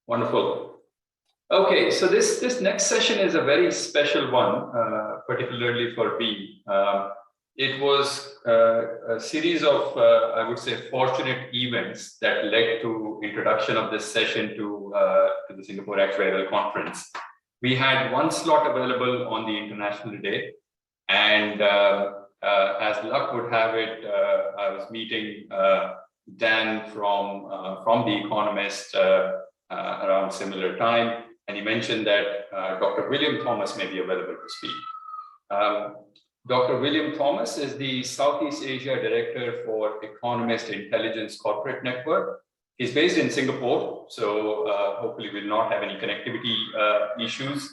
Wonderful. Okay, so this next session is a very special one, particularly for me. It was a series of, I would say, fortunate events that led to introduction of this session to the Singapore Actuarial Conference. We had one slot available on the International Day, and as luck would have it, I was meeting Dan from The Economist around similar time, and he mentioned that Dr. William Thomas may be available to speak. Dr. William Thomas is the Southeast Asia Director for Economist Intelligence Corporate Network. He's based in Singapore, so hopefully we'll not have any connectivity issues.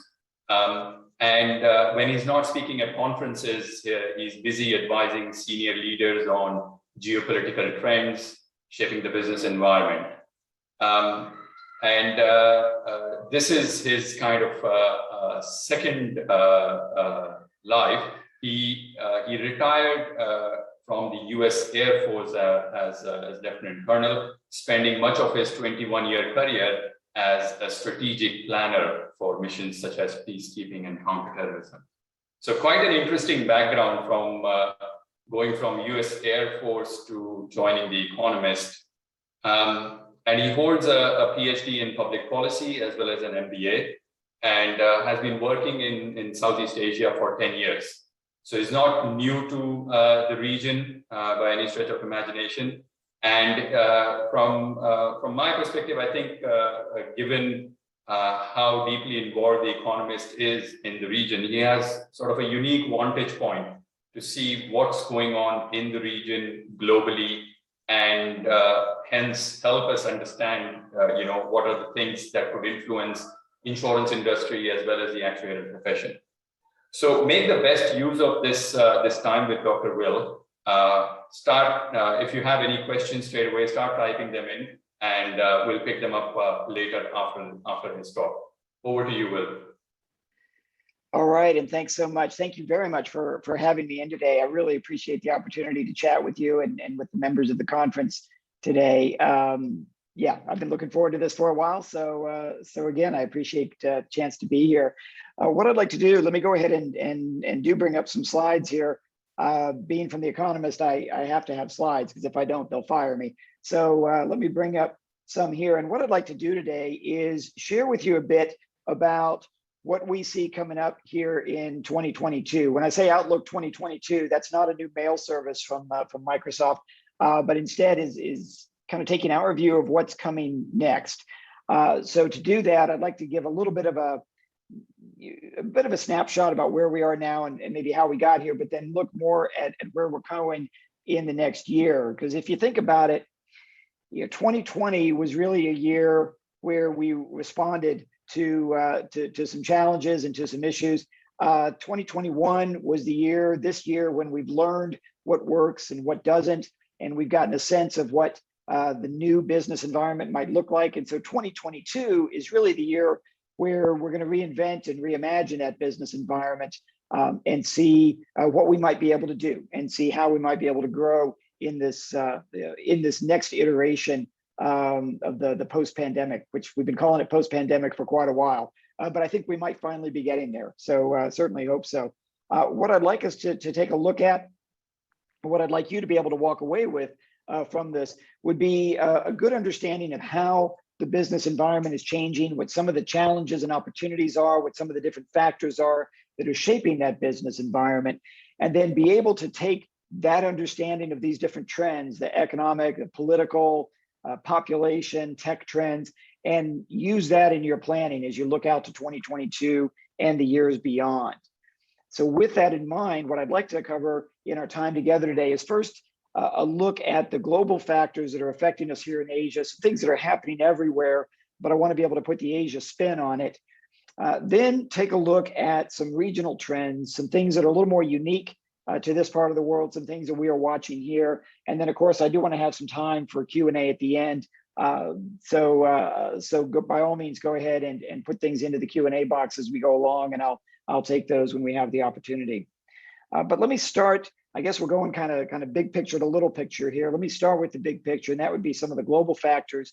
When he's not speaking at conferences, he's busy advising senior leaders on geopolitical trends shaping the business environment. This is his kind of second life. He retired from the US Air Force as Lieutenant Colonel, spending much of his 21-year career as a strategic planner for missions such as peacekeeping and counterterrorism. So quite an interesting background from going from US Air Force to joining The Economist. And he holds a PhD in public policy as well as an MBA, and has been working in Southeast Asia for 10 years. So he's not new to the region by any stretch of imagination. And from my perspective, I think given how deeply involved The Economist is in the region, he has sort of a unique vantage point to see what's going on in the region globally, and hence help us understand, what are the things that could influence insurance industry as well as the actuarial profession. So make the best use of this time with Dr. Will. If you have any questions straight away, start typing them in, and we'll pick them up later after his talk. Over to you, Will. All right, and thanks so much. Thank you very much for having me in today. I really appreciate the opportunity to chat with you and with the members of the conference today. Yeah, I've been looking forward to this for a while. So again, I appreciate the chance to be here. What I'd like to do, let me go ahead and do bring up some slides here. Being from The Economist, I have to have slides, because if I don't, they'll fire me. So let me bring up some here. And what I'd like to do today is share with you a bit about what we see coming up here in 2022. When I say Outlook 2022, that's not a new mail service from Microsoft, but instead is kind of taking our view of what's coming next. So to do that, I'd like to give a little bit of a snapshot about where we are now and maybe how we got here, but then look more at where we're going in the next year. Because if you think about it, 2020 was really a year where we responded to some challenges and to some issues. 2021 was this year when we've learned what works and what doesn't, and we've gotten a sense of what the new business environment might look like. And so 2022 is really the year where we're going to reinvent and reimagine that business environment, and see what we might be able to do, and see how we might be able to grow in this next iteration of the post-pandemic, which we've been calling it post-pandemic for quite a while, but I think we might finally be getting there. So certainly hope so. What I'd like us to take a look at, what I'd like you to be able to walk away with from this would be a good understanding of how the business environment is changing, what some of the challenges and opportunities are, what some of the different factors are that are shaping that business environment, and then be able to take that understanding of these different trends, the economic, the political, population, tech trends, and use that in your planning as you look out to 2022 and the years beyond. So with that in mind, what I'd like to cover in our time together today is first a look at the global factors that are affecting us here in Asia, some things that are happening everywhere, but I want to be able to put the Asia spin on it. Then take a look at some regional trends, some things that are a little more unique to this part of the world, some things that we are watching here. And then of course, I do want to have some time for Q&A at the end. So by all means, go ahead and put things into the Q&A box as we go along, and I'll take those when we have the opportunity. But let me start, I guess we're going kind of big picture to little picture here. Let me start with the big picture, and that would be some of the global factors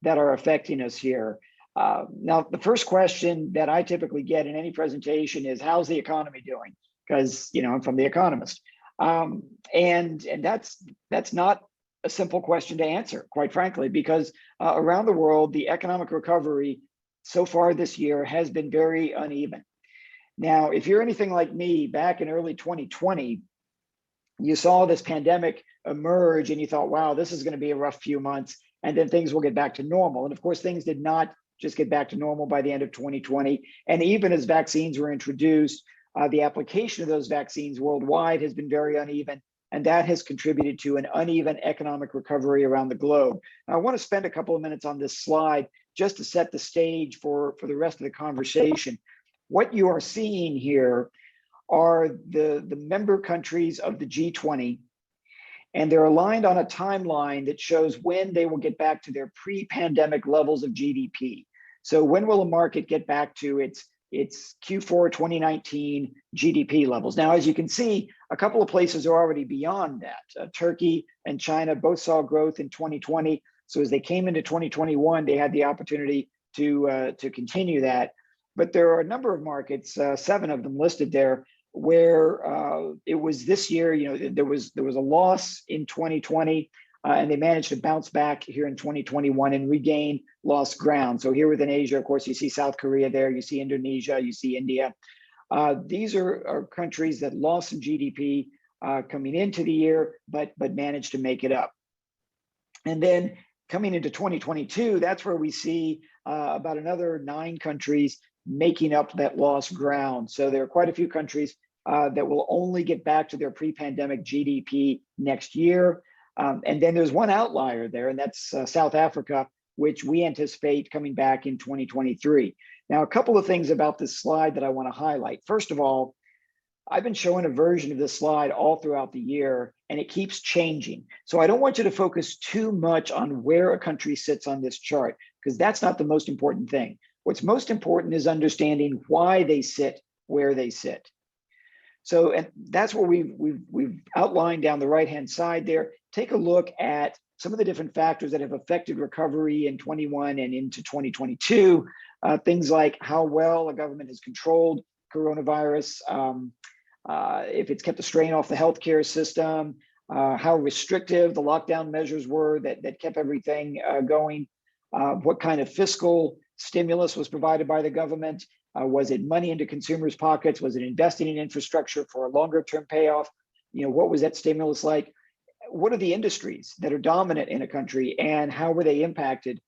that are affecting us here. Now, the first question that I typically get in any presentation is, how's the economy doing? Because, you know, I'm from The Economist. And that's not a simple question to answer, quite frankly, because around the world, the economic recovery so far this year has been very uneven. Now, if you're anything like me, back in early 2020, you saw this pandemic emerge and you thought, wow, this is going to be a rough few months, and then things will get back to normal. And of course, things did not just get back to normal by the end of 2020. And even as vaccines were introduced, the application of those vaccines worldwide has been very uneven, and that has contributed to an uneven economic recovery around the globe. Now, I want to spend a couple of minutes on this slide just to set the stage for the rest of the conversation. What you are seeing here are the member countries of the G20, and they're aligned on a timeline that shows when they will get back to their pre-pandemic levels of GDP. So when will a market get back to its Q4 2019 GDP levels? Now, as you can see, a couple of places are already beyond that. Turkey and China both saw growth in 2020. So as they came into 2021, they had the opportunity to continue that. But there are a number of markets, 7 of them listed there, where it was this year, you know, there was a loss in 2020, and they managed to bounce back here in 2021 and regain lost ground. So here within Asia, of course, you see South Korea there, you see Indonesia, you see India. These are countries that lost some GDP coming into the year, but managed to make it up. And then coming into 2022, that's where we see about another 9 countries making up that lost ground. So there are quite a few countries that will only get back to their pre-pandemic GDP next year. And then there's one outlier there, and that's South Africa, which we anticipate coming back in 2023. Now, a couple of things about this slide that I want to highlight. First of all, I've been showing a version of this slide all throughout the year, and it keeps changing. So I don't want you to focus too much on where a country sits on this chart, because that's not the most important thing. What's most important is understanding why they sit where they sit. So, and that's what we've outlined down the right-hand side there. Take a look at some of the different factors that have affected recovery in 21 and into 2022. Things like how well a government has controlled coronavirus, if it's kept the strain off the healthcare system, how restrictive the lockdown measures were that kept everything going, what kind of fiscal stimulus was provided by the government. Was it money into consumers' pockets? Was it investing in infrastructure for a longer term payoff? You know, what was that stimulus like? What are the industries that are dominant in a country, and how were they impacted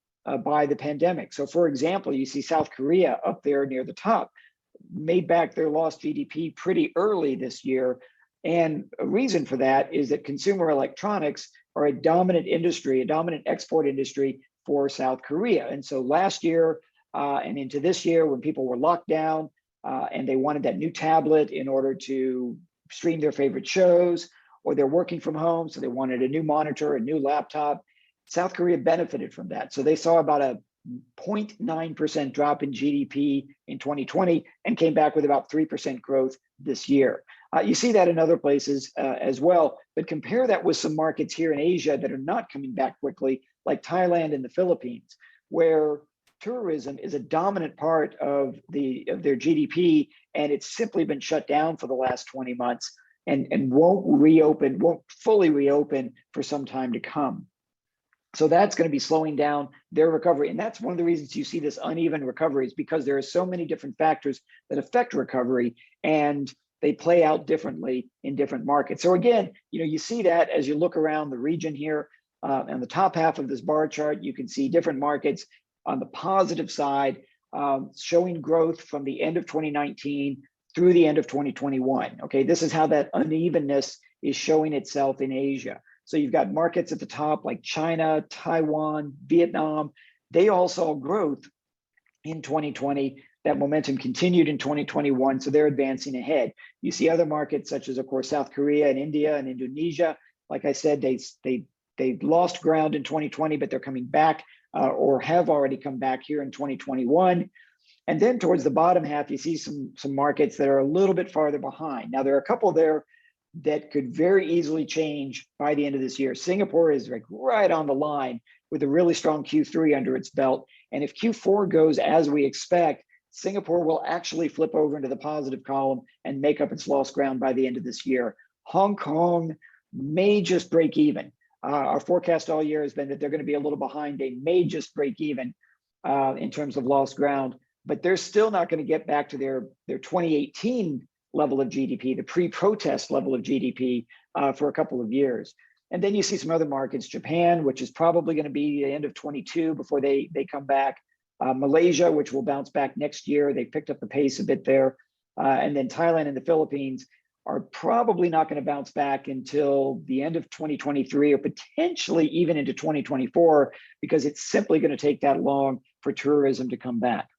by the pandemic? So for example, you see South Korea up there near the top, made back their lost GDP pretty early this year. And a reason for that is that consumer electronics are a dominant industry, a dominant export industry for South Korea. And so last year and into this year, when people were locked down and they wanted that new tablet in order to stream their favorite shows, or they're working from home, so they wanted a new monitor, a new laptop, South Korea benefited from that. So they saw about a 0.9% drop in GDP in 2020 and came back with about 3% growth this year. You see that in other places as well, but compare that with some markets here in Asia that are not coming back quickly, like Thailand and the Philippines, where tourism is a dominant part of their GDP, and it's simply been shut down for the last 20 months and won't fully reopen for some time to come. So that's going to be slowing down their recovery. And that's one of the reasons you see this uneven recovery, is because there are so many different factors that affect recovery, and they play out differently in different markets. So again, you know, you see that as you look around the region here. On the top half of this bar chart, you can see different markets on the positive side showing growth from the end of 2019 through the end of 2021. Okay, this is how that unevenness is showing itself in Asia. So you've got markets at the top like China, Taiwan, Vietnam. They all saw growth in 2020. That momentum continued in 2021, so they're advancing ahead. You see other markets such as, of course, South Korea and India and Indonesia. Like I said, they lost ground in 2020, but they're coming back or have already come back here in 2021. And then towards the bottom half, you see some markets that are a little bit farther behind. Now, there are a couple there that could very easily change by the end of this year. Singapore is like right on the line with a really strong Q3 under its belt. And if Q4 goes as we expect, Singapore will actually flip over into the positive column and make up its lost ground by the end of this year. Hong Kong may just break even. Our forecast all year has been that they're going to be a little behind. They may just break even in terms of lost ground, but they're still not going to get back to their 2018 level of GDP, the pre-protest level of GDP for a couple of years. And then you see some other markets, Japan, which is probably going to be the end of 22 before they come back. Malaysia, which will bounce back next year. They picked up the pace a bit there. And then Thailand and the Philippines are probably not going to bounce back until the end of 2023 or potentially even into 2024, because it's simply going to take that long for tourism to come back.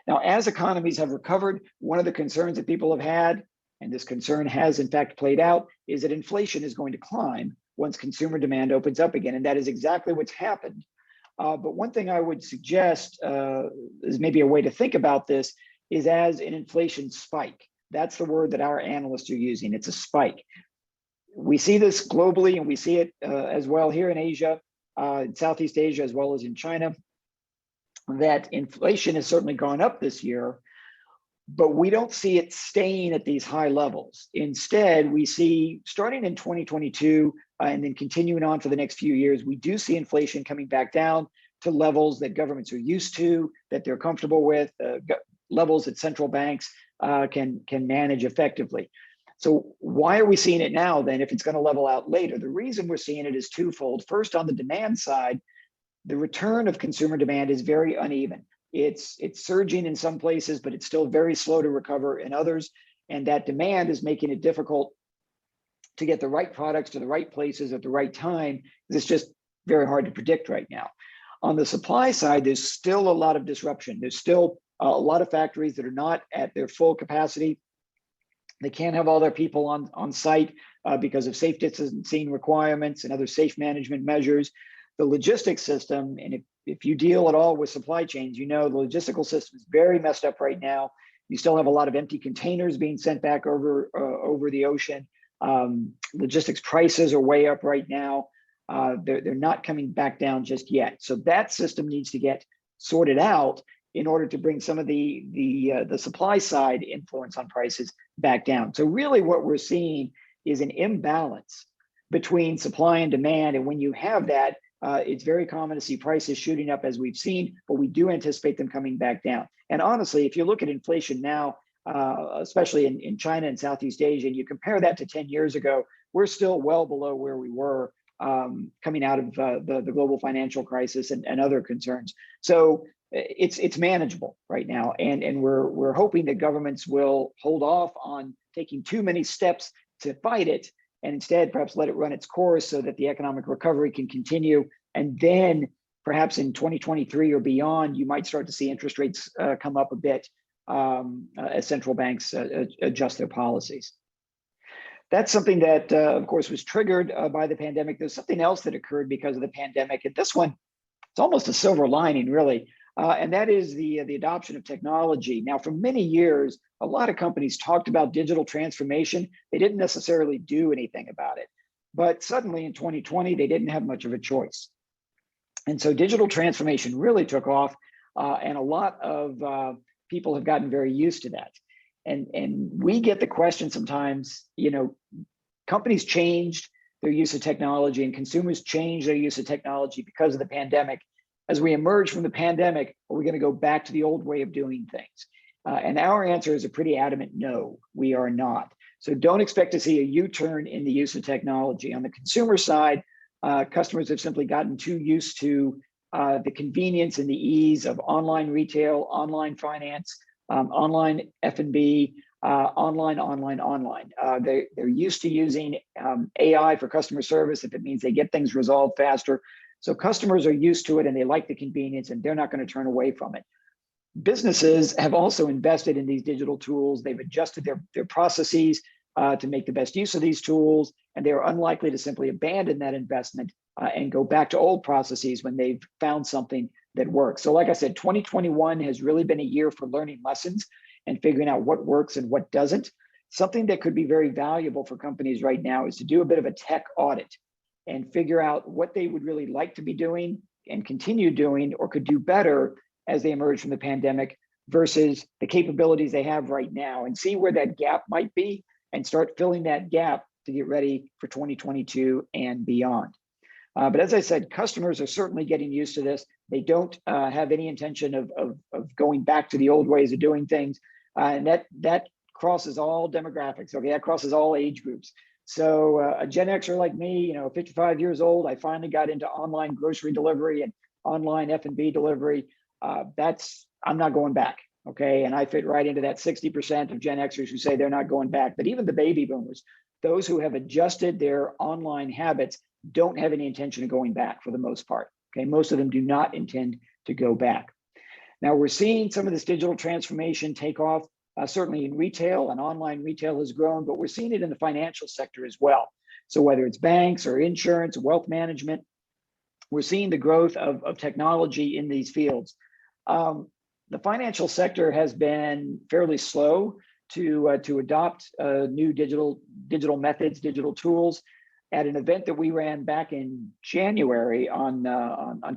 Now, as economies have recovered, one of the concerns that people have had, and this concern has in fact played out, is that inflation is going to climb once consumer demand opens up again. And that is exactly what's happened. But one thing I would suggest is maybe a way to think about this is as an inflation spike. That's the word that our analysts are using. It's a spike. We see this globally, and we see it as well here in Asia, in Southeast Asia, as well as in China, that inflation has certainly gone up this year, but we don't see it staying at these high levels. Instead, we see starting in 2022 and then continuing on for the next few years, we do see inflation coming back down to levels that governments are used to, that they're comfortable with, levels that central banks can manage effectively. So why are we seeing it now then if it's going to level out later? The reason we're seeing it is twofold. First, on the demand side, the return of consumer demand is very uneven. It's surging in some places, but it's still very slow to recover in others. And that demand is making it difficult to get the right products to the right places at the right time. It's just very hard to predict right now. On the supply side, there's still a lot of disruption. There's still a lot of factories that are not at their full capacity. They can't have all their people on site because of safe distancing requirements and other safe management measures. The logistics system, and if you deal at all with supply chains, you know the logistical system is very messed up right now. You still have a lot of empty containers being sent back over the ocean. Logistics prices are way up right now. They're not coming back down just yet. So that system needs to get sorted out in order to bring some of the supply side influence on prices back down. So really what we're seeing is an imbalance between supply and demand. And when you have that, it's very common to see prices shooting up as we've seen, but we do anticipate them coming back down. And honestly, if you look at inflation now, especially in China and Southeast Asia, and you compare that to 10 years ago, we're still well below where we were coming out of the global financial crisis and other concerns. So it's manageable right now. And we're hoping that governments will hold off on taking too many steps to fight it, and instead perhaps let it run its course so that the economic recovery can continue. And then perhaps in 2023 or beyond, you might start to see interest rates come up a bit as central banks adjust their policies. That's something that, of course, was triggered by the pandemic. There's something else that occurred because of the pandemic. And this one, it's almost a silver lining, really. And that is the adoption of technology. Now, for many years, a lot of companies talked about digital transformation. They didn't necessarily do anything about it. But suddenly in 2020, they didn't have much of a choice. And so digital transformation really took off, and a lot of people have gotten very used to that. And we get the question sometimes, you know, companies changed their use of technology and consumers changed their use of technology because of the pandemic. As we emerge from the pandemic, are we going to go back to the old way of doing things? And our answer is a pretty adamant no, we are not. So don't expect to see a U-turn in the use of technology. On the consumer side, customers have simply gotten too used to the convenience and the ease of online retail, online finance, online F&B, online. They're used to using AI for customer service if it means they get things resolved faster. So customers are used to it and they like the convenience and they're not going to turn away from it. Businesses have also invested in these digital tools. They've adjusted their processes to make the best use of these tools, and they are unlikely to simply abandon that investment and go back to old processes when they've found something that works. So like I said, 2021 has really been a year for learning lessons and figuring out what works and what doesn't. Something that could be very valuable for companies right now is to do a bit of a tech audit and figure out what they would really like to be doing and continue doing or could do better as they emerge from the pandemic versus the capabilities they have right now, and see where that gap might be and start filling that gap to get ready for 2022 and beyond. But as I said, customers are certainly getting used to this. They don't have any intention of going back to the old ways of doing things. And that crosses all demographics, okay? That crosses all age groups. So a Gen Xer like me, 55 years old, I finally got into online grocery delivery and online F&B delivery. I'm not going back, okay? And I fit right into that 60% of Gen Xers who say they're not going back. But even the baby boomers, those who have adjusted their online habits, don't have any intention of going back for the most part, okay? Most of them do not intend to go back. Now we're seeing some of this digital transformation take off, certainly in retail, and online retail has grown, but we're seeing it in the financial sector as well. So whether it's banks or insurance, wealth management, we're seeing the growth of technology in these fields. The financial sector has been fairly slow to adopt new digital methods, digital tools. At an event that we ran back in January on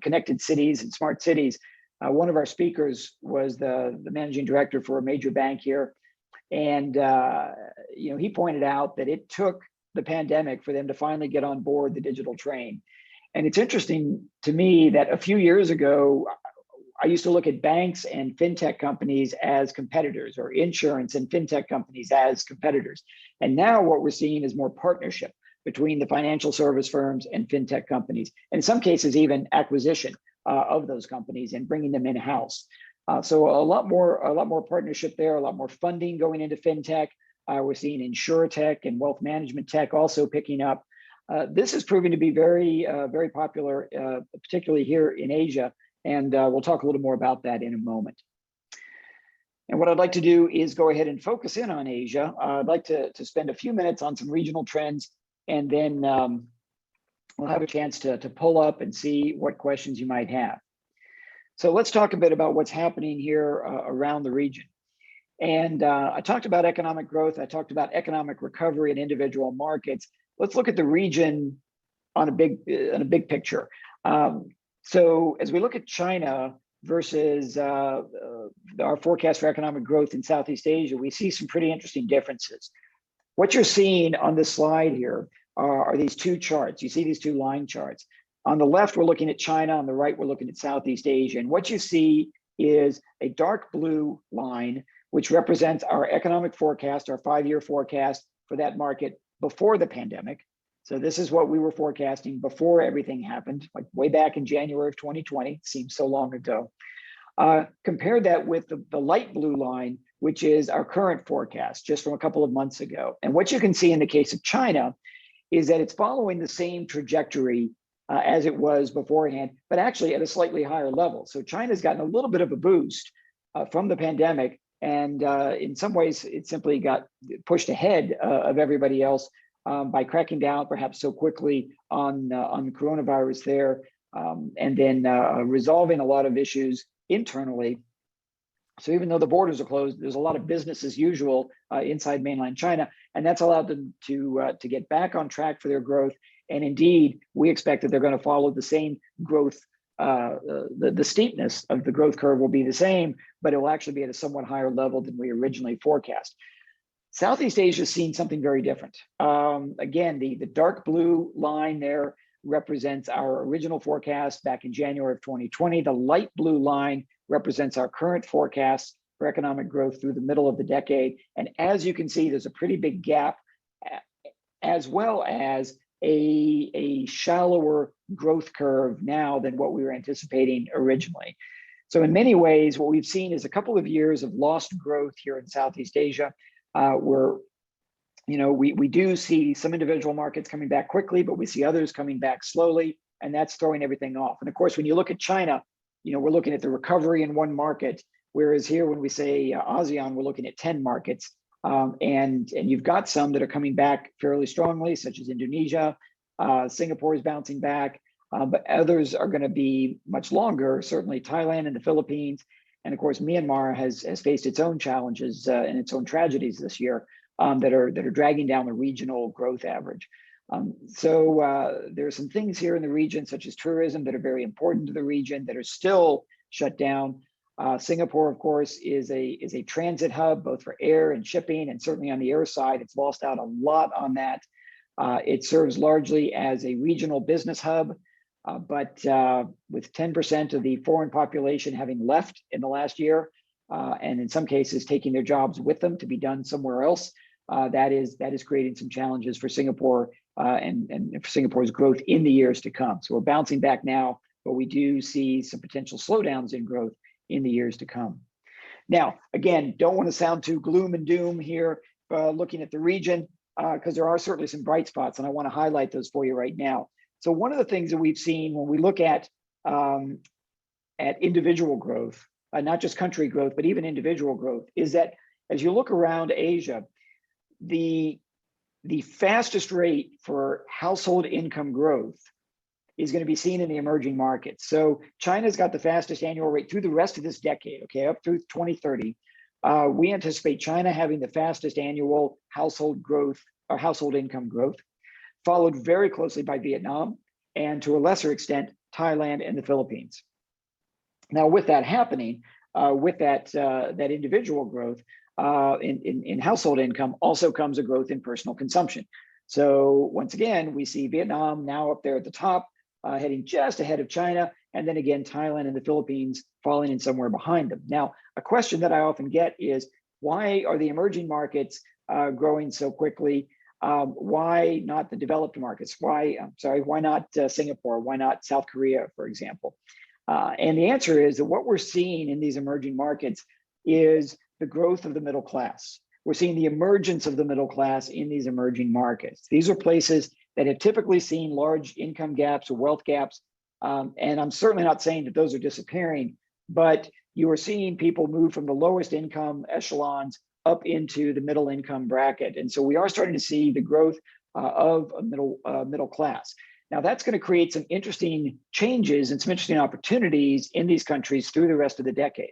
connected cities and smart cities, one of our speakers was the managing director for a major bank here, and he pointed out that it took the pandemic for them to finally get on board the digital train. And it's interesting to me that a few years ago, I used to look at banks and fintech companies as competitors, or insurance and fintech companies as competitors. And now what we're seeing is more partnership between the financial service firms and fintech companies, and in some cases even acquisition of those companies and bringing them in-house. So a lot more partnership there, a lot more funding going into fintech. We're seeing insurtech and wealth management tech also picking up. This is proving to be very popular, particularly here in Asia, and we'll talk a little more about that in a moment. And what I'd like to do is go ahead and focus in on Asia. I'd like to spend a few minutes on some regional trends, and then we'll have a chance to pull up and see what questions you might have. So let's talk a bit about what's happening here around the region. And I talked about economic growth. I talked about economic recovery in individual markets. Let's look at the region on a big picture. So as we look at China versus our forecast for economic growth in Southeast Asia, we see some pretty interesting differences. What you're seeing on this slide here are these two charts. You see these two line charts. On the left, we're looking at China. On the right, we're looking at Southeast Asia. And what you see is a dark blue line, which represents our economic forecast, our 5-year forecast for that market before the pandemic. So this is what we were forecasting before everything happened, like way back in January of 2020, seems so long ago. Compare that with the light blue line, which is our current forecast just from a couple of months ago. And what you can see in the case of China is that it's following the same trajectory as it was beforehand, but actually at a slightly higher level. So China's gotten a little bit of a boost from the pandemic, and in some ways it simply got pushed ahead of everybody else by cracking down perhaps so quickly on coronavirus there, and then resolving a lot of issues internally. So even though the borders are closed, there's a lot of business as usual inside mainland China, and that's allowed them to get back on track for their growth. And indeed, we expect that they're going to follow the same growth. The steepness of the growth curve will be the same, but it will actually be at a somewhat higher level than we originally forecast. Southeast Asia has seen something very different. Again, the dark blue line there represents our original forecast back in January of 2020. The light blue line represents our current forecast for economic growth through the middle of the decade. And as you can see, there's a pretty big gap, as well as a shallower growth curve now than what we were anticipating originally. So in many ways, what we've seen is a couple of years of lost growth here in Southeast Asia. We do see some individual markets coming back quickly, but we see others coming back slowly, and that's throwing everything off. And of course, when you look at China, we're looking at the recovery in one market, whereas here, when we say ASEAN, we're looking at 10 markets. And you've got some that are coming back fairly strongly, such as Indonesia. Singapore is bouncing back, but others are going to be much longer, certainly Thailand and the Philippines. And of course, Myanmar has faced its own challenges and its own tragedies this year that are dragging down the regional growth average. There are some things here in the region, such as tourism, that are very important to the region that are still shut down. Singapore, of course, is a transit hub, both for air and shipping, and certainly on the air side, it's lost out a lot on that. It serves largely as a regional business hub, but with 10% of the foreign population having left in the last year, and in some cases taking their jobs with them to be done somewhere else, that is creating some challenges for Singapore and for Singapore's growth in the years to come. So we're bouncing back now, but we do see some potential slowdowns in growth in the years to come. Now, again, don't want to sound too gloom and doom here, looking at the region, because there are certainly some bright spots, and I want to highlight those for you right now. So one of the things that we've seen when we look at individual growth, not just country growth, but even individual growth, is that as you look around Asia, the fastest rate for household income growth is going to be seen in the emerging markets. So China's got the fastest annual rate through the rest of this decade, okay, up through 2030. We anticipate China having the fastest annual household growth or household income growth, followed very closely by Vietnam, and to a lesser extent, Thailand and the Philippines. Now, with that happening, with that individual growth in household income, also comes a growth in personal consumption. So once again, we see Vietnam now up there at the top, heading just ahead of China, and then again, Thailand and the Philippines falling in somewhere behind them. Now, a question that I often get is, why are the emerging markets growing so quickly? Why not the developed markets? Why not Singapore? Why not South Korea, for example? And the answer is that what we're seeing in these emerging markets is the growth of the middle class. We're seeing the emergence of the middle class in these emerging markets. These are places that have typically seen large income gaps or wealth gaps. And I'm certainly not saying that those are disappearing, but you are seeing people move from the lowest income echelons up into the middle income bracket. And so we are starting to see the growth of a middle class. Now, that's going to create some interesting changes and some interesting opportunities in these countries through the rest of the decade.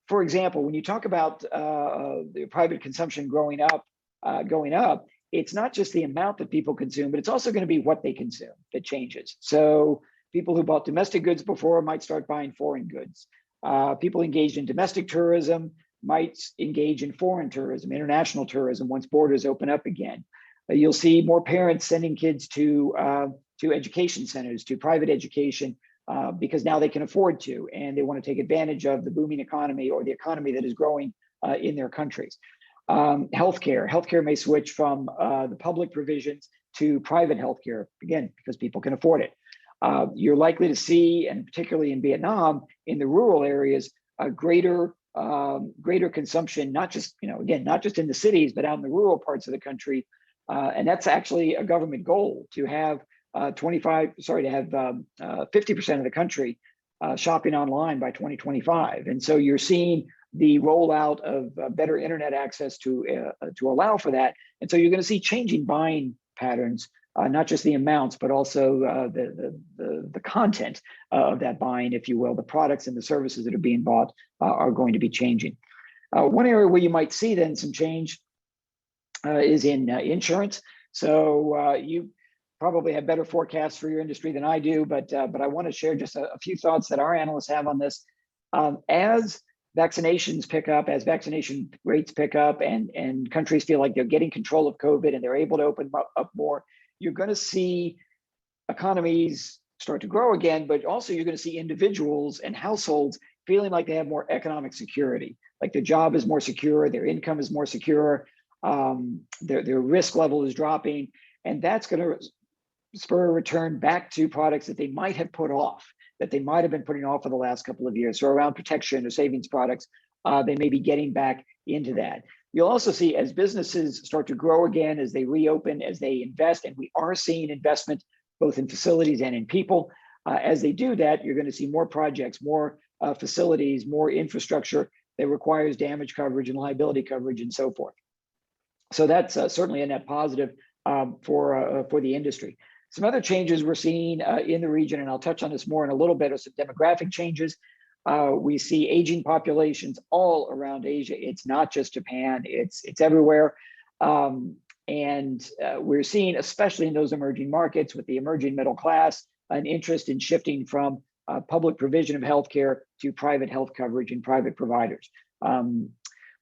For example, when you talk about the private consumption going up, it's not just the amount that people consume, but it's also going to be what they consume that changes. So people who bought domestic goods before might start buying foreign goods. People engaged in domestic tourism might engage in foreign tourism, international tourism, once borders open up again. You'll see more parents sending kids to education centers, to private education, because now they can afford to, and they want to take advantage of the booming economy or the economy that is growing in their countries. Healthcare may switch from the public provisions to private healthcare, again, because people can afford it. You're likely to see, and particularly in Vietnam, in the rural areas, a greater consumption, not just not just in the cities, but out in the rural parts of the country. And that's actually a government goal, to have 50% of the country shopping online by 2025. And so you're seeing the rollout of better internet access to allow for that. And so you're going to see changing buying patterns, not just the amounts, but also the content of that buying, if you will. The products and the services that are being bought are going to be changing. One area where you might see then some change is in insurance. So you probably have better forecasts for your industry than I do, but I want to share just a few thoughts that our analysts have on this. As vaccinations pick up, as vaccination rates pick up, and countries feel like they're getting control of COVID and they're able to open up more, you're going to see economies start to grow again, but also you're going to see individuals and households feeling like they have more economic security, like their job is more secure, their income is more secure, their risk level is dropping, and that's going to spur a return back to products that they might have put off, that they might have been putting off for the last couple of years. So around protection or savings products, they may be getting back into that. You'll also see, as businesses start to grow again, as they reopen, as they invest, and we are seeing investment both in facilities and in people. As they do that, you're going to see more projects, more facilities, more infrastructure that requires damage coverage and liability coverage and so forth. So that's certainly a net positive for the industry. Some other changes we're seeing in the region, and I'll touch on this more in a little bit, are some demographic changes. We see aging populations all around Asia. It's not just Japan, it's everywhere. And we're seeing, especially in those emerging markets with the emerging middle class, an interest in shifting from public provision of healthcare to private health coverage and private providers.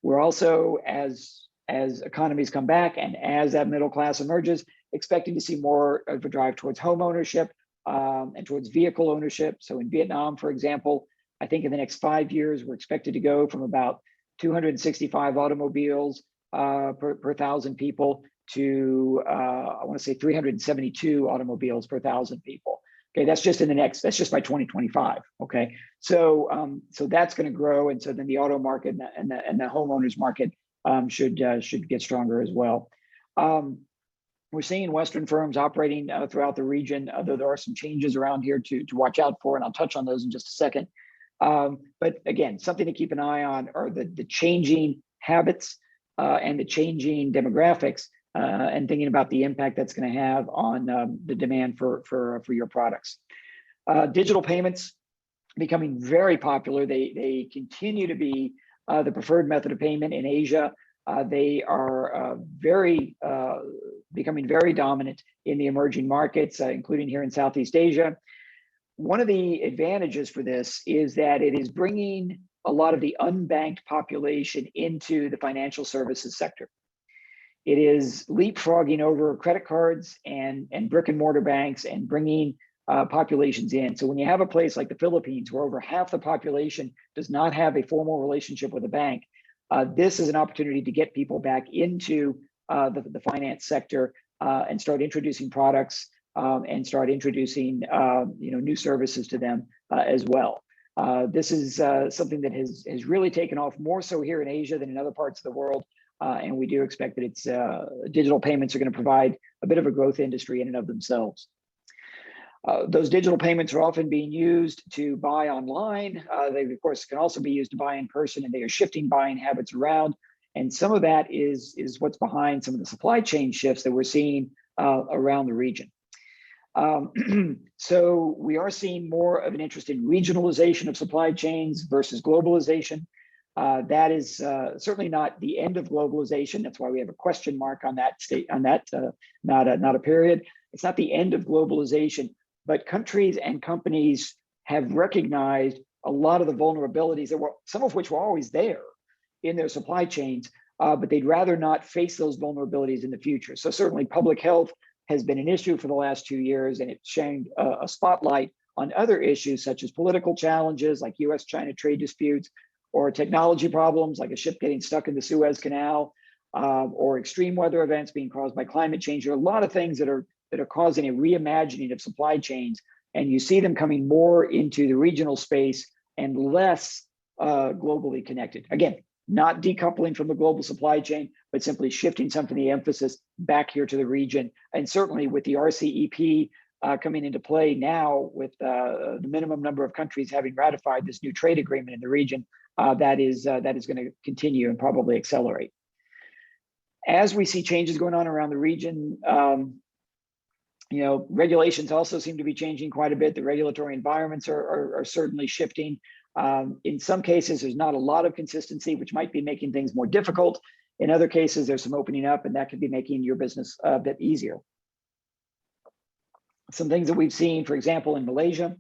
We're also, as economies come back and as that middle class emerges, expecting to see more of a drive towards home ownership and towards vehicle ownership. So in Vietnam, for example, I think in the next 5 years, we're expected to go from about 265 automobiles per 1,000 people to, I want to say 372 automobiles per 1,000 people. Okay, that's just by 2025. Okay, so that's going to grow, and so then the auto market and the homeowners market should get stronger as well. We're seeing Western firms operating throughout the region, although there are some changes around here to watch out for, and I'll touch on those in just a second. But again, something to keep an eye on are the changing habits and the changing demographics, and thinking about the impact that's going to have on the demand for your products. Digital payments becoming very popular. They continue to be the preferred method of payment in Asia. They are becoming very dominant in the emerging markets, including here in Southeast Asia. One of the advantages for this is that it is bringing a lot of the unbanked population into the financial services sector. It is leapfrogging over credit cards and brick and mortar banks and bringing populations in. So when you have a place like the Philippines, where over half the population does not have a formal relationship with a bank, this is an opportunity to get people back into the finance sector and start introducing products and start introducing new services to them as well. This is something that has really taken off, more so here in Asia than in other parts of the world. And we do expect that it's digital payments are going to provide a bit of a growth industry in and of themselves. Those digital payments are often being used to buy online. They, of course, can also be used to buy in person, and they are shifting buying habits around. And some of that is what's behind some of the supply chain shifts that we're seeing around the region. So we are seeing more of an interest in regionalization of supply chains versus globalization. That is certainly not the end of globalization. That's why we have a question mark on that not a period. It's not the end of globalization, but countries and companies have recognized a lot of the vulnerabilities that some of which were always there in their supply chains, but they'd rather not face those vulnerabilities in the future. So certainly public health has been an issue for the last 2 years, and it's shined a spotlight on other issues such as political challenges like US-China trade disputes, or technology problems like a ship getting stuck in the Suez Canal, or extreme weather events being caused by climate change. There are a lot of things that are causing a reimagining of supply chains, and you see them coming more into the regional space and less globally connected. Again, not decoupling from the global supply chain, but simply shifting some of the emphasis back here to the region. And certainly with the RCEP coming into play now, with the minimum number of countries having ratified this new trade agreement in the region, that is going to continue and probably accelerate. As we see changes going on around the region, regulations also seem to be changing quite a bit. The regulatory environments are certainly shifting. In some cases, there's not a lot of consistency, which might be making things more difficult. In other cases, there's some opening up, and that could be making your business a bit easier. Some things that we've seen, for example, in Malaysia,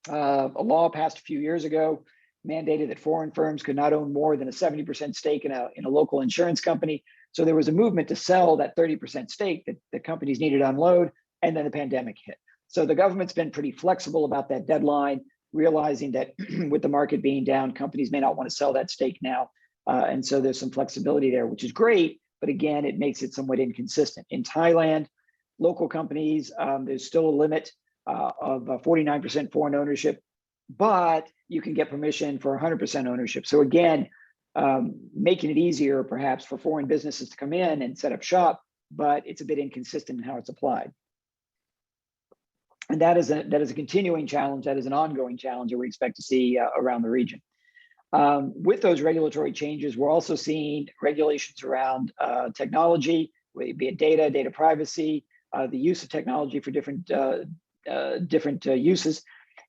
a law passed a few years ago mandated that foreign firms could not own more than a 70% stake in a local insurance company. So there was a movement to sell that 30% stake that companies needed to unload, and then the pandemic hit. So the government's been pretty flexible about that deadline, realizing that with the market being down, companies may not want to sell that stake now. And so there's some flexibility there, which is great, but again, it makes it somewhat inconsistent. In Thailand, local companies, there's still a limit of 49% foreign ownership, but you can get permission for 100% ownership. So again, making it easier perhaps for foreign businesses to come in and set up shop, but it's a bit inconsistent in how it's applied. And that is a continuing challenge. That is an ongoing challenge that we expect to see around the region. With those regulatory changes, we're also seeing regulations around technology, be it data privacy, the use of technology for different uses.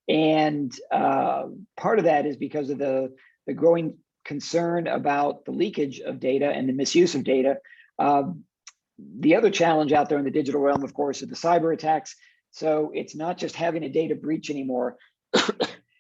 And part of that is because of the growing concern about the leakage of data and the misuse of data. The other challenge out there in the digital realm, of course, are the cyber attacks. So it's not just having a data breach anymore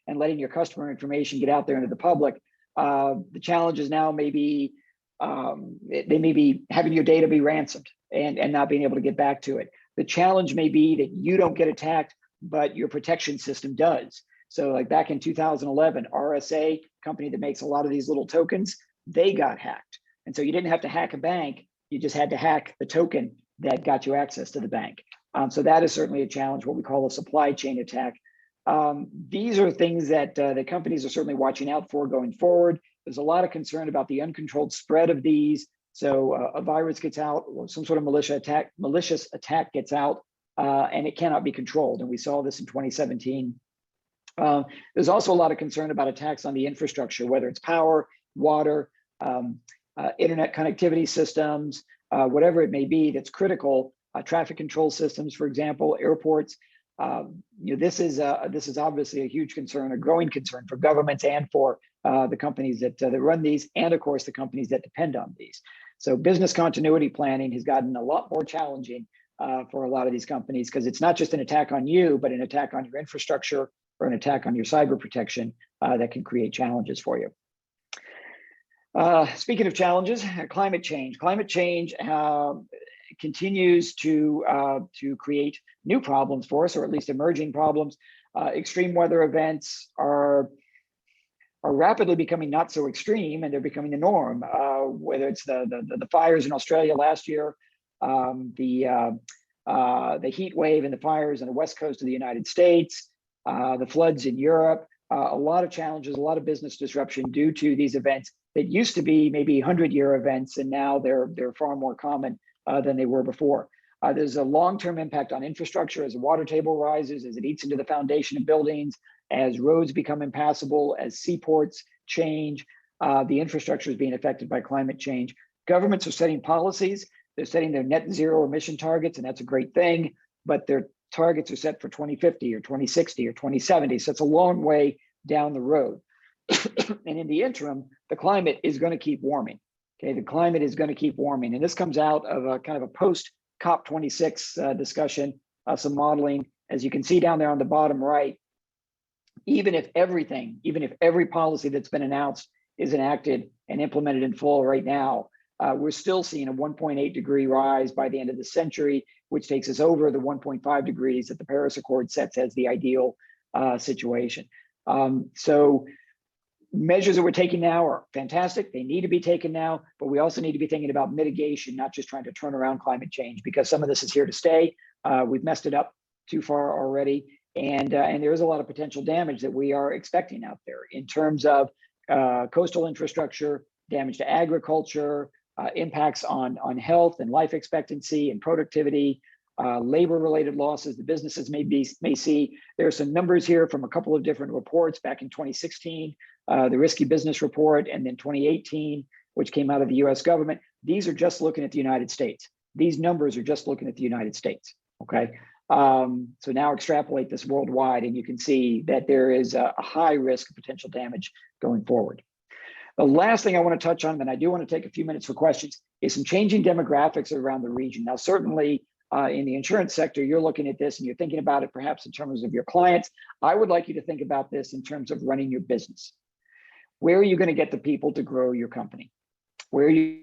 and letting your customer information get out there into the public. The challenge is now maybe they may be having your data be ransomed and not being able to get back to it. The challenge may be that you don't get attacked, but your protection system does. So like back in 2011, RSA, company that makes a lot of these little tokens, they got hacked. And so you didn't have to hack a bank, you just had to hack the token that got you access to the bank. So that is certainly a challenge, what we call a supply chain attack. These are things that the companies are certainly watching out for going forward. There's a lot of concern about the uncontrolled spread of these. So a virus gets out, or some sort of malicious attack gets out, and it cannot be controlled. And we saw this in 2017. There's also a lot of concern about attacks on the infrastructure, whether it's power, water, internet connectivity systems, whatever it may be that's critical, traffic control systems, for example, airports. This is obviously a huge concern, a growing concern for governments and for the companies that run these, and of course the companies that depend on these. So business continuity planning has gotten a lot more challenging for a lot of these companies, because it's not just an attack on you, but an attack on your infrastructure or an attack on your cyber protection that can create challenges for you. Speaking of challenges, climate change. Climate change continues to create new problems for us, or at least emerging problems. Extreme weather events are rapidly becoming not so extreme, and they're becoming the norm. Whether it's the fires in Australia last year, the heat wave and the fires on the west coast of the United States, the floods in Europe, a lot of challenges, a lot of business disruption due to these events that used to be maybe 100-year events, and now they're far more common than they were before. There's a long-term impact on infrastructure as the water table rises, as it eats into the foundation of buildings, as roads become impassable, as seaports change. The infrastructure is being affected by climate change. Governments are setting policies. They're setting their net zero emission targets, and that's a great thing, but their targets are set for 2050 or 2060 or 2070. So it's a long way down the road. And in the interim, the climate is going to keep warming. Okay, the climate is going to keep warming. And this comes out of a kind of a post COP26 discussion, some modeling. As you can see down there on the bottom right, even if every policy that's been announced is enacted and implemented in full right now, we're still seeing a 1.8 degree rise by the end of the century, which takes us over the 1.5 degrees that the Paris Accord sets as the ideal situation. So measures that we're taking now are fantastic. They need to be taken now, but we also need to be thinking about mitigation, not just trying to turn around climate change, because some of this is here to stay. We've messed it up too far already. And there is a lot of potential damage that we are expecting out there in terms of coastal infrastructure, damage to agriculture, impacts on health and life expectancy and productivity, labor-related losses the businesses may see. There are some numbers here from a couple of different reports back in 2016, the Risky Business Report, and then 2018, which came out of the US government. These are just looking at the United States. These numbers are just looking at the United States, okay? So now extrapolate this worldwide, and you can see that there is a high risk of potential damage going forward. The last thing I want to touch on, and I do want to take a few minutes for questions, is some changing demographics around the region. Now, certainly in the insurance sector, you're looking at this and you're thinking about it perhaps in terms of your clients. I would like you to think about this in terms of running your business. Where are you going to get the people to grow your company? Where are you?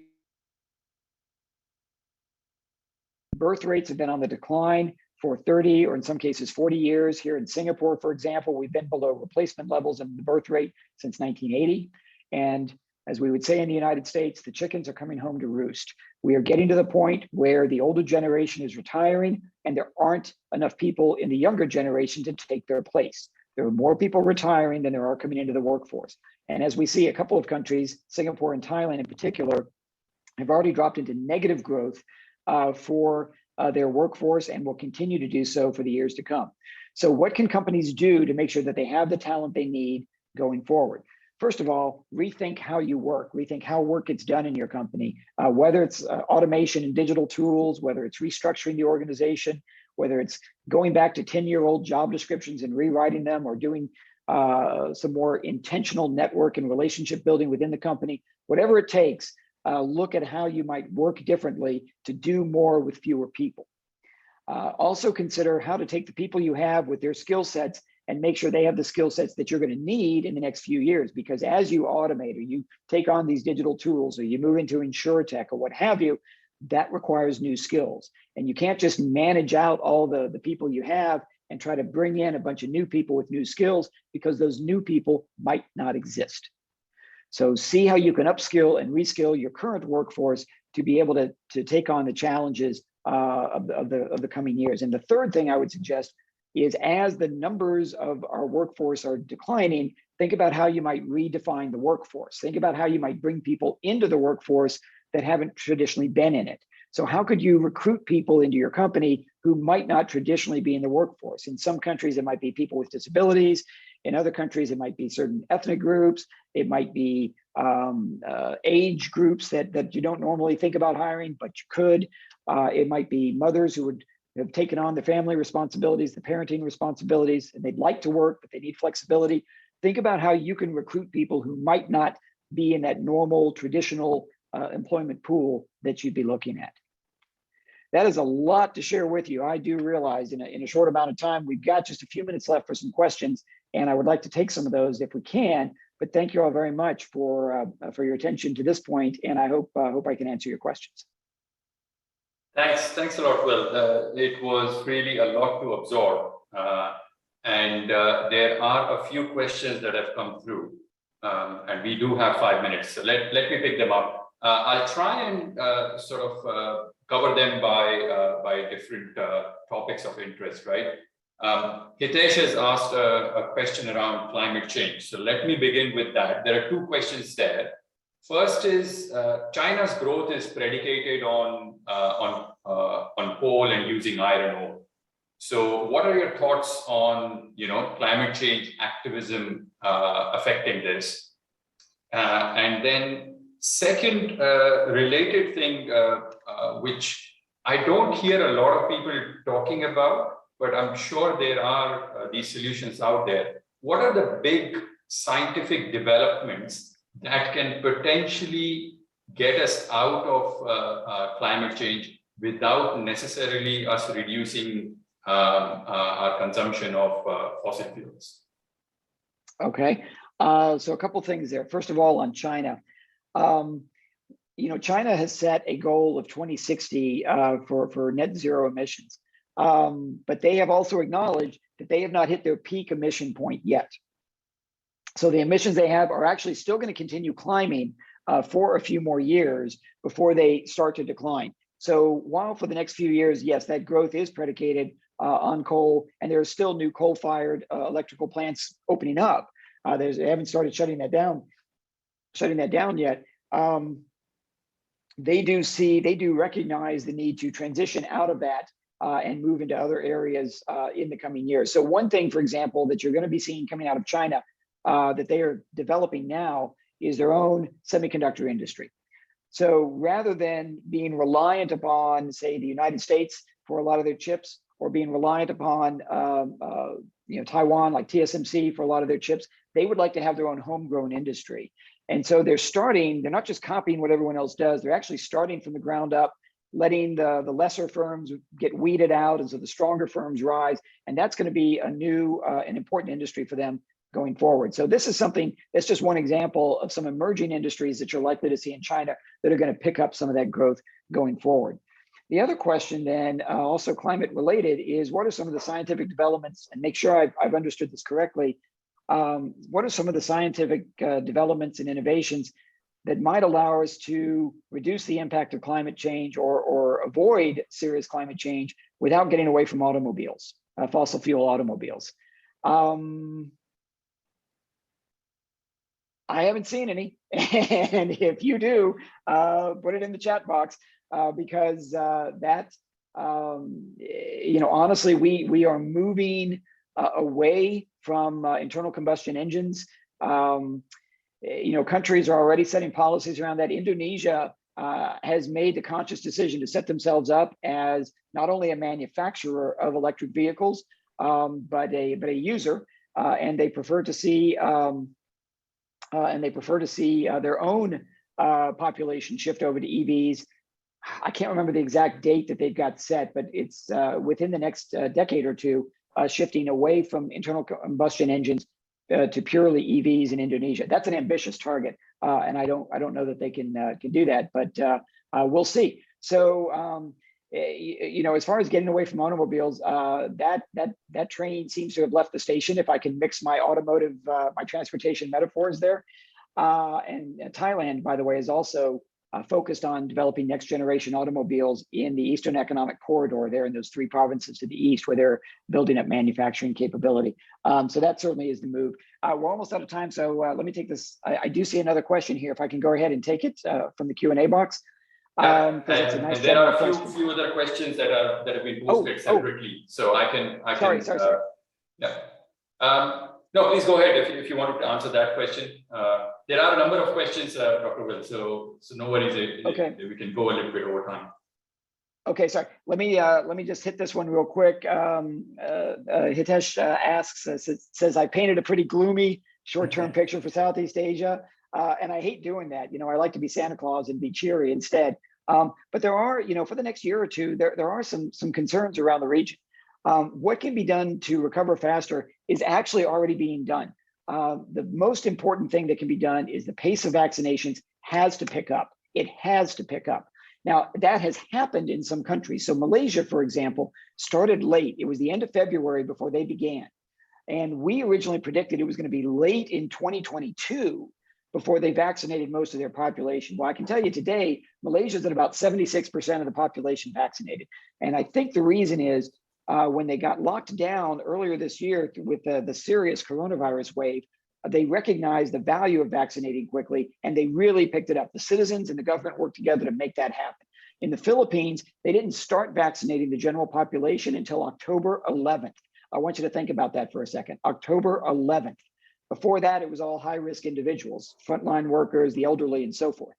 Birth rates have been on the decline for 30 or in some cases 40 years. Here in Singapore, for example, we've been below replacement levels in the birth rate since 1980. And as we would say in the United States, the chickens are coming home to roost. We are getting to the point where the older generation is retiring and there aren't enough people in the younger generation to take their place. There are more people retiring than there are coming into the workforce. And as we see, a couple of countries, Singapore and Thailand in particular, have already dropped into negative growth for their workforce and will continue to do so for the years to come. So what can companies do to make sure that they have the talent they need going forward? First of all, rethink how you work, rethink how work gets done in your company, whether it's automation and digital tools, whether it's restructuring the organization, whether it's going back to 10-year-old job descriptions and rewriting them, or doing some more intentional network and relationship building within the company. Whatever it takes, look at how you might work differently to do more with fewer people. Also consider how to take the people you have with their skill sets and make sure they have the skill sets that you're going to need in the next few years. Because as you automate or you take on these digital tools or you move into InsurTech or what have you, that requires new skills. And you can't just manage out all the people you have and try to bring in a bunch of new people with new skills, because those new people might not exist. So see how you can upskill and reskill your current workforce to be able to take on the challenges of the coming years. And the third thing I would suggest is, as the numbers of our workforce are declining, think about how you might redefine the workforce. Think about how you might bring people into the workforce that haven't traditionally been in it. So how could you recruit people into your company who might not traditionally be in the workforce? In some countries, it might be people with disabilities. In other countries, it might be certain ethnic groups. It might be age groups that you don't normally think about hiring, but you could. It might be mothers who would have taken on the family responsibilities, the parenting responsibilities, and they'd like to work, but they need flexibility. Think about how you can recruit people who might not be in that normal, traditional employment pool that you'd be looking at. That is a lot to share with you. I do realize in a short amount of time, we've got just a few minutes left for some questions, and I would like to take some of those if we can. But thank you all very much for your attention to this point, and I hope I can answer your questions. Thanks a lot, Will. It was really a lot to absorb, and there are a few questions that have come through, and we do have 5 minutes, so let me pick them up. I'll try and sort of cover them by different topics of interest, right? Hitesh has asked a question around climate change, so let me begin with that. There are two questions there. First is China's growth is predicated on coal and using iron ore. So what are your thoughts on climate change activism affecting this? And then second related thing, which I don't hear a lot of people talking about, but I'm sure there are these solutions out there. What are the big scientific developments that can potentially get us out of climate change without necessarily us reducing our consumption of fossil fuels? Okay, so a couple things there. First of all, on China, China has set a goal of 2060 for net zero emissions, but they have also acknowledged that they have not hit their peak emission point yet. So the emissions they have are actually still going to continue climbing for a few more years before they start to decline. So while for the next few years, yes, that growth is predicated on coal, and there are still new coal-fired electrical plants opening up. They haven't started shutting that down yet. They do recognize the need to transition out of that and move into other areas in the coming years. So one thing, for example, that you're going to be seeing coming out of China that they are developing now is their own semiconductor industry. So rather than being reliant upon, say, the United States for a lot of their chips, or being reliant upon Taiwan, like TSMC for a lot of their chips, they would like to have their own homegrown industry. And so they're not just copying what everyone else does, they're actually starting from the ground up, letting the lesser firms get weeded out, and so the stronger firms rise. And that's going to be a new and important industry for them going forward. So this is something, that's just one example of some emerging industries that you're likely to see in China that are going to pick up some of that growth going forward. The other question then, also climate related, is what are some of the scientific developments, and make sure I've understood this correctly, what are some of the scientific developments and innovations that might allow us to reduce the impact of climate change or avoid serious climate change without getting away from automobiles, fossil fuel automobiles? I haven't seen any, and if you do, put it in the chat box, because honestly, we are moving away from internal combustion engines. Countries are already setting policies around that. Indonesia has made the conscious decision to set themselves up as not only a manufacturer of electric vehicles, but a user, and they prefer to see their own population shift over to EVs. I can't remember the exact date that they've got set, but it's within the next decade or two, shifting away from internal combustion engines to purely EVs in Indonesia. That's an ambitious target, and I don't know that they can do that, but we'll see. So as far as getting away from automobiles, that train seems to have left the station. If I can mix my automotive, my transportation metaphors there, and Thailand, by the way, is also focused on developing next generation automobiles in the Eastern Economic Corridor there in those 3 provinces to the east where they're building up manufacturing capability. So that certainly is the move. We're almost out of time, so let me take this. I do see another question here. If I can go ahead and take it from the Q&A box. And there are a few other questions that have been posted separately, so I can. Sorry. Yeah. No, please go ahead if you wanted to answer that question. There are a number of questions, Dr. Will, so no worries. Okay. We can go a little bit over time. Okay, sorry. Let me just hit this one real quick. Hitesh asks, says I painted a pretty gloomy short-term picture for Southeast Asia, and I hate doing that. I like to be Santa Claus and be cheery instead. But there are, for the next year or two, there are some concerns around the region. What can be done to recover faster is actually already being done. The most important thing that can be done is the pace of vaccinations has to pick up. It has to pick up. Now, that has happened in some countries. So Malaysia, for example, started late. It was the end of February before they began. And we originally predicted it was going to be late in 2022 before they vaccinated most of their population. Well, I can tell you today, Malaysia's at about 76% of the population vaccinated. And I think the reason is when they got locked down earlier this year with the serious coronavirus wave, they recognized the value of vaccinating quickly, and they really picked it up. The citizens and the government worked together to make that happen. In the Philippines, they didn't start vaccinating the general population until October 11th. I want you to think about that for a second. October 11th. Before that, it was all high-risk individuals, frontline workers, the elderly, and so forth.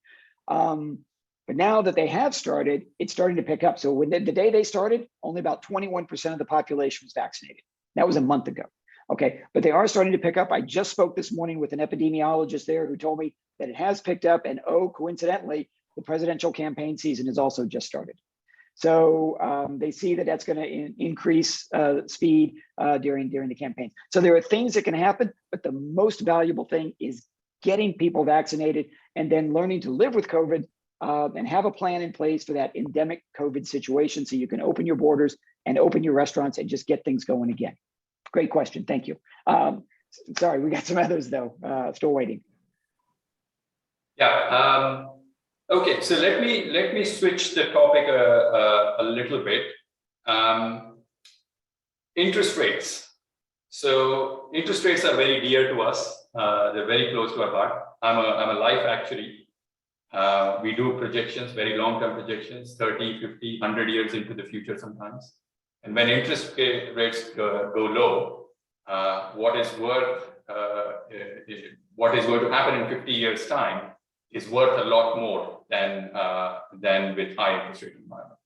But now that they have started, it's starting to pick up. So when the day they started, only about 21% of the population was vaccinated. That was a month ago. Okay, but they are starting to pick up. I just spoke this morning with an epidemiologist there who told me that it has picked up, and coincidentally, the presidential campaign season has also just started. So they see that that's going to increase speed during the campaign. So there are things that can happen, but the most valuable thing is getting people vaccinated and then learning to live with COVID and have a plan in place for that endemic COVID situation so you can open your borders and open your restaurants and just get things going again. Great question. Thank you. Sorry, we got some others though, still waiting. Yeah. Okay, so let me switch the topic a little bit. Interest rates. So interest rates are very dear to us. They're very close to our heart. I'm a life actuary. We do projections, very long-term projections, 30, 50, 100 years into the future sometimes. And when interest rates go low, what is going to happen in 50 years' time is worth a lot more than with high interest rate environment.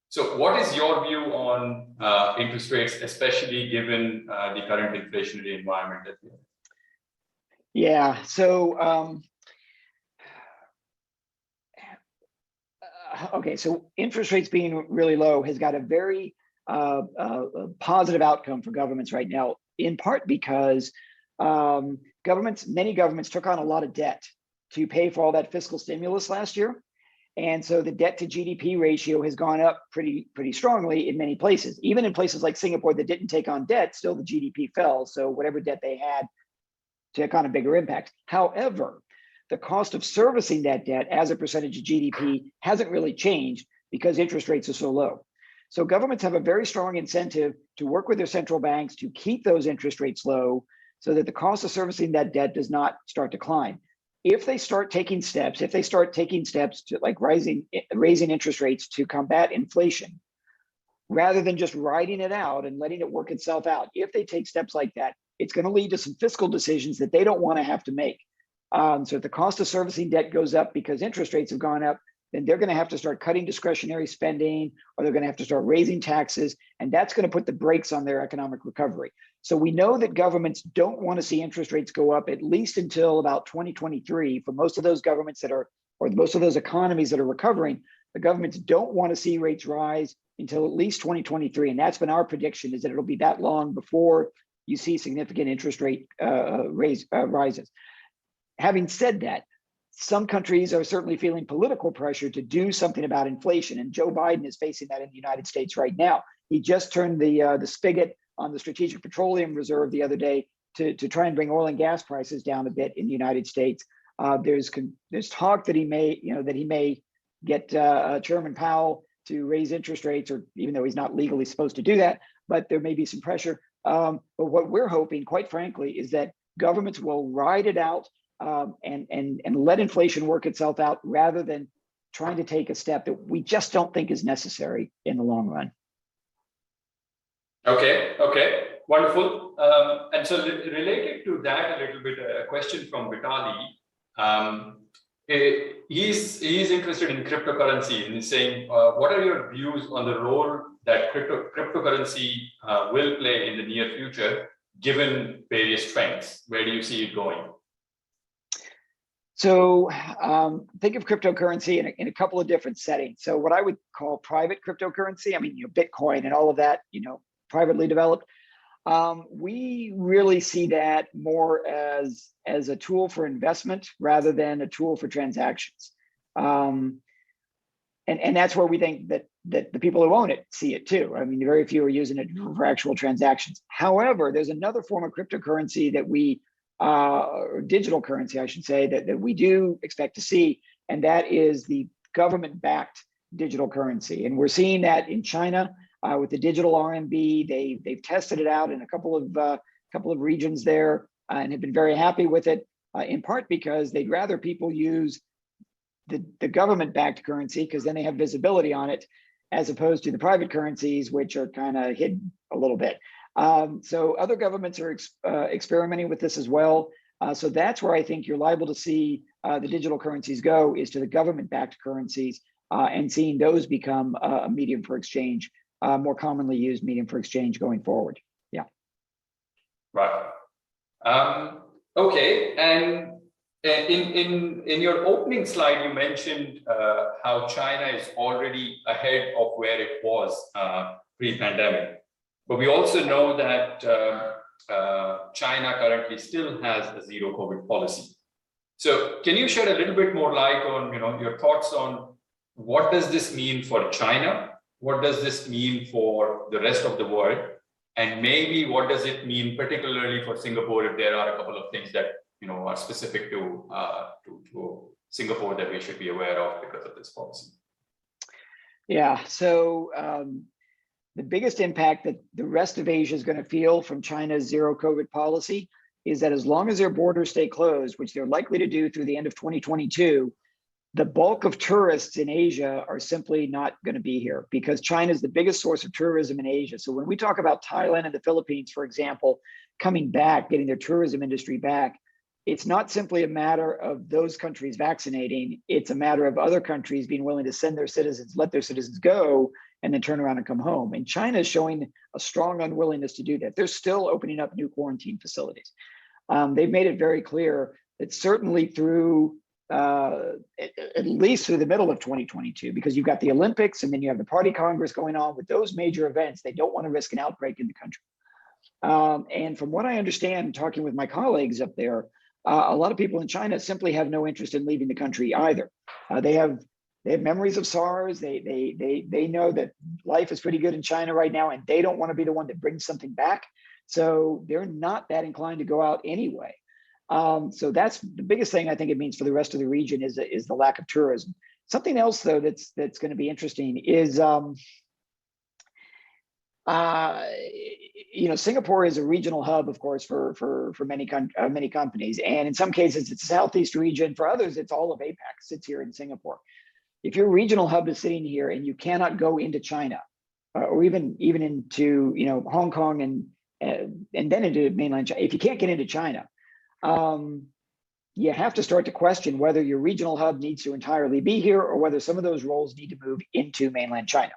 So what is your view on interest rates, especially given the current inflationary environment that we're in? Yeah, so okay, so interest rates being really low has got a very positive outcome for governments right now, in part because many governments took on a lot of debt to pay for all that fiscal stimulus last year. And so the debt to GDP ratio has gone up pretty strongly in many places. Even in places like Singapore that didn't take on debt, still the GDP fell. So whatever debt they had took on a bigger impact. However, the cost of servicing that debt as a percentage of GDP hasn't really changed because interest rates are so low. So governments have a very strong incentive to work with their central banks to keep those interest rates low so that the cost of servicing that debt does not start to climb. If they start taking steps to like raising interest rates to combat inflation, rather than just riding it out and letting it work itself out, if they take steps like that, it's going to lead to some fiscal decisions that they don't want to have to make. So if the cost of servicing debt goes up because interest rates have gone up, then they're going to have to start cutting discretionary spending, or they're going to have to start raising taxes, and that's going to put the brakes on their economic recovery. So we know that governments don't want to see interest rates go up at least until about 2023 for most of those governments that are or most of those economies that are recovering, the governments don't want to see rates rise until at least 2023. And that's been our prediction, is that it'll be that long before you see significant interest rate rises. Having said that, some countries are certainly feeling political pressure to do something about inflation, and Joe Biden is facing that in the United States right now. He just turned the spigot on the Strategic Petroleum Reserve the other day to try and bring oil and gas prices down a bit in the United States. There's talk that he may get Chairman Powell to raise interest rates, or even though he's not legally supposed to do that, but there may be some pressure. But what we're hoping, quite frankly, is that governments will ride it out and let inflation work itself out, rather than trying to take a step that we just don't think is necessary in the long run. Okay, wonderful. And so related to that a little bit, a question from Vitali. He's interested in cryptocurrency, and he's saying, what are your views on the role that cryptocurrency will play in the near future, given various trends? Where do you see it going? So think of cryptocurrency in a couple of different settings. So what I would call private cryptocurrency, I mean, Bitcoin and all of that, privately developed. We really see that more as a tool for investment rather than a tool for transactions. And that's where we think that the people who own it see it too. I mean, very few are using it for actual transactions. However, there's another form of cryptocurrency that or digital currency, I should say, that we do expect to see, and that is the government-backed digital currency. And we're seeing that in China with the digital RMB. They've tested it out in a couple of regions there and have been very happy with it, in part because they'd rather people use the government-backed currency, because then they have visibility on it, as opposed to the private currencies, which are kind of hidden a little bit. So other governments are experimenting with this as well. So that's where I think you're liable to see the digital currencies go, is to the government-backed currencies, and seeing those become a medium for exchange, more commonly used medium for exchange going forward. Yeah. Right. Okay. And in your opening slide, you mentioned how China is already ahead of where it was pre-pandemic. But we also know that China currently still has a zero COVID policy. So can you shed a little bit more light on your thoughts on what does this mean for China? What does this mean for the rest of the world? And maybe what does it mean particularly for Singapore, if there are a couple of things that are specific to Singapore that we should be aware of because of this policy? Yeah, so the biggest impact that the rest of Asia is going to feel from China's zero COVID policy is that as long as their borders stay closed, which they're likely to do through the end of 2022, the bulk of tourists in Asia are simply not going to be here, because China is the biggest source of tourism in Asia. So when we talk about Thailand and the Philippines, for example, coming back, getting their tourism industry back, it's not simply a matter of those countries vaccinating. It's a matter of other countries being willing to send their citizens, let their citizens go, and then turn around and come home. And China is showing a strong unwillingness to do that. They're still opening up new quarantine facilities. They've made it very clear that certainly through at least through the middle of 2022, because you've got the Olympics and then you have the Party Congress going on. With those major events, they don't want to risk an outbreak in the country. And from what I understand, talking with my colleagues up there, a lot of people in China simply have no interest in leaving the country either. They have memories of SARS. They know that life is pretty good in China right now, and they don't want to be the one that brings something back. So they're not that inclined to go out anyway. So that's the biggest thing I think it means for the rest of the region is the lack of tourism. Something else though that's going to be interesting is Singapore is a regional hub, of course, for many companies, and in some cases it's the Southeast region. For others, it's all of APAC sits here in Singapore. If your regional hub is sitting here and you cannot go into China, or even into Hong Kong and then into mainland China, if you can't get into China, you have to start to question whether your regional hub needs to entirely be here, or whether some of those roles need to move into mainland China,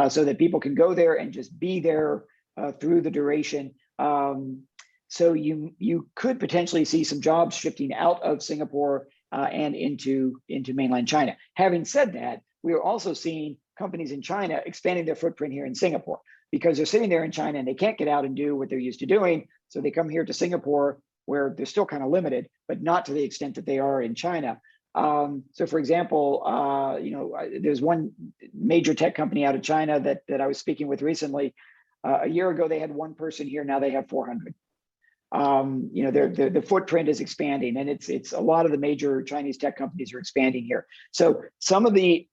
so that people can go there and just be there through the duration. So you could potentially see some jobs shifting out of Singapore and into mainland China. Having said that, we are also seeing companies in China expanding their footprint here in Singapore because they're sitting there in China and they can't get out and do what they're used to doing. So they come here to Singapore where they're still kind of limited, but not to the extent that they are in China. So for example, there's one major tech company out of China that I was speaking with recently. A year ago, they had one person here. Now they have 400. The footprint is expanding, and it's a lot of the major Chinese tech companies are expanding here. So some of the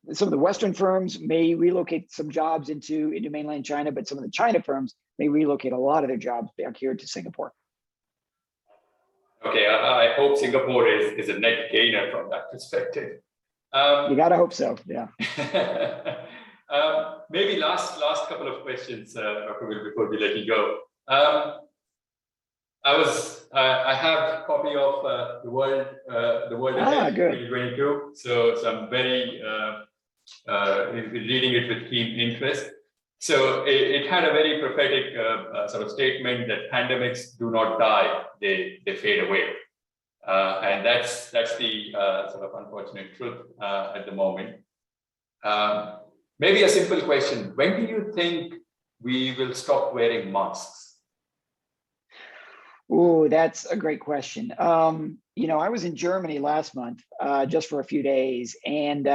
Western firms may relocate some jobs into mainland China, but some of the China firms may relocate a lot of their jobs back here to Singapore. Okay, I hope Singapore is a net gainer from that perspective. You gotta hope so, yeah. Maybe last couple of questions, Dr. Will, before we let you go. I have a copy of the world ahead 2022, so I'm very reading it with keen interest. So it had a very prophetic sort of statement that pandemics do not die; they fade away, and that's the sort of unfortunate truth at the moment. Maybe a simple question: when do you think we will stop wearing masks? Oh, that's a great question. I was in Germany last month just for a few days, and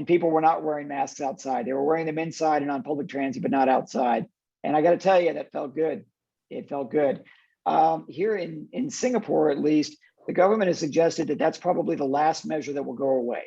people were not wearing masks outside. They were wearing them inside and on public transit, but not outside. And I got to tell you, that felt good. It felt good. Here in Singapore, at least, the government has suggested that that's probably the last measure that will go away.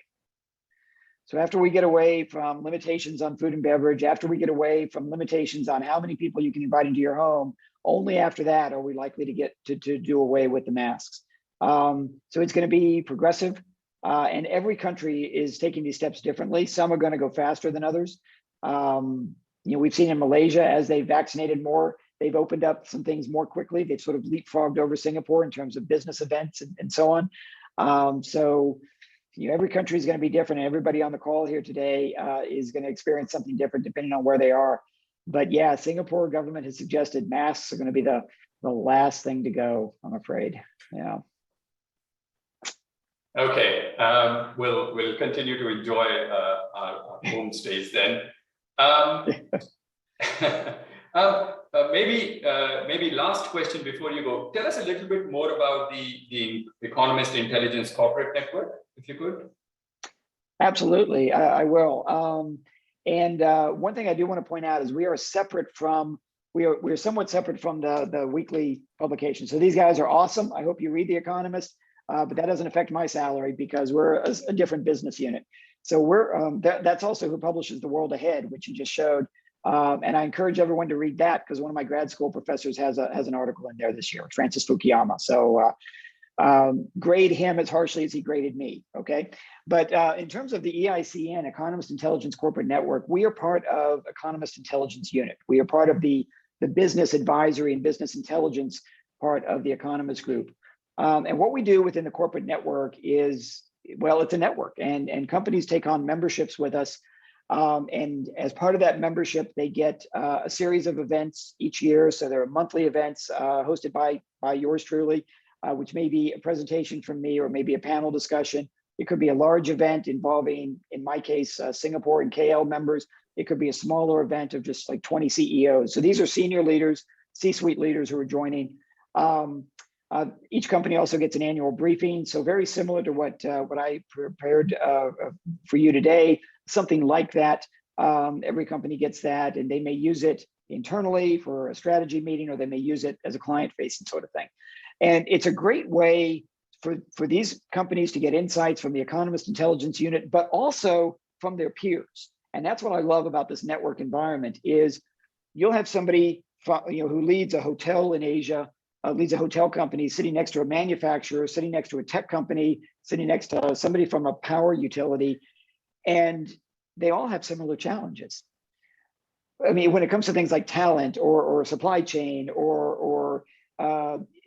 So after we get away from limitations on food and beverage, after we get away from limitations on how many people you can invite into your home, only after that are we likely to get to do away with the masks. So it's going to be progressive. And every country is taking these steps differently. Some are going to go faster than others. We've seen in Malaysia, as they vaccinated more, they've opened up some things more quickly. They've sort of leapfrogged over Singapore in terms of business events and so on. So every country is going to be different. And everybody on the call here today is going to experience something different depending on where they are. But yeah, Singapore government has suggested masks are going to be the last thing to go, I'm afraid. Yeah. Okay, we'll continue to enjoy our homestays then. Maybe last question before you go. Tell us a little bit more about the Economist Intelligence Corporate Network, if you could. Absolutely, I will. One thing I do want to point out is we are somewhat separate from the weekly publication. So these guys are awesome. I hope you read The Economist. But that doesn't affect my salary because we're a different business unit. So that's also who publishes The World Ahead, which you just showed. And I encourage everyone to read that because one of my grad school professors has an article in there this year, Francis Fukuyama. So grade him as harshly as he graded me, okay? But in terms of the EICN, Economist Intelligence Corporate Network, we are part of Economist Intelligence Unit. We are part of the business advisory and business intelligence part of the Economist Group. And what we do within the corporate network is, well, it's a network, and companies take on memberships with us. And as part of that membership, they get a series of events each year. So there are monthly events hosted by yours truly, which may be a presentation from me or maybe a panel discussion. It could be a large event involving, in my case, Singapore and KL members. It could be a smaller event of just like 20 CEOs. So these are senior leaders, C-suite leaders who are joining. Each company also gets an annual briefing. So very similar to what I prepared for you today, something like that. Every company gets that, and they may use it internally for a strategy meeting, or they may use it as a client-facing sort of thing. And it's a great way for these companies to get insights from the Economist Intelligence Unit, but also from their peers. And that's what I love about this network environment is you'll have somebody who leads a hotel in Asia, leads a hotel company, sitting next to a manufacturer, sitting next to a tech company, sitting next to somebody from a power utility, and they all have similar challenges. I mean, when it comes to things like talent or supply chain or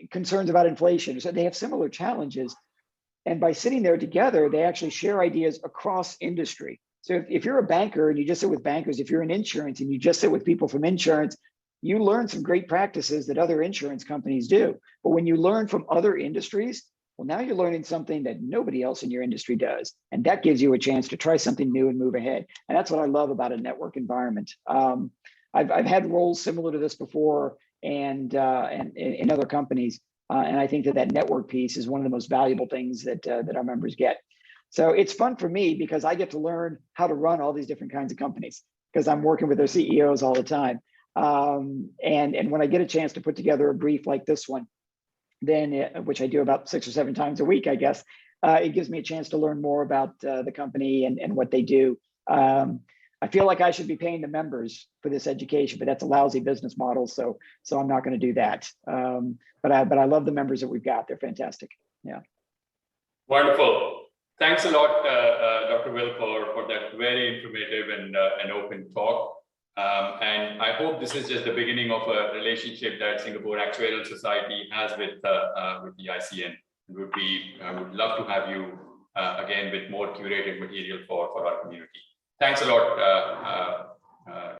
concerns about inflation, so they have similar challenges. And by sitting there together, they actually share ideas across industry. So if you're a banker and you just sit with bankers, if you're in insurance and you just sit with people from insurance, you learn some great practices that other insurance companies do. But when you learn from other industries, Well, now you're learning something that nobody else in your industry does. And that gives you a chance to try something new and move ahead. And that's what I love about a network environment. I've had roles similar to this before and in other companies. And I think that network piece is one of the most valuable things that our members get. So it's fun for me because I get to learn how to run all these different kinds of companies because I'm working with their CEOs all the time. And when I get a chance to put together a brief like this one, then which I do about 6 or 7 times a week, I guess, it gives me a chance to learn more about the company and what they do. I feel like I should be paying the members for this education, but that's a lousy business model. So I'm not going to do that. But I love the members that we've got. They're fantastic. Yeah. Wonderful. Thanks a lot, Dr. Will, for that very informative and open talk. And I hope this is just the beginning of a relationship that Singapore Actuarial Society has with the ICN. I would love to have you again with more curated material for our community. Thanks a lot.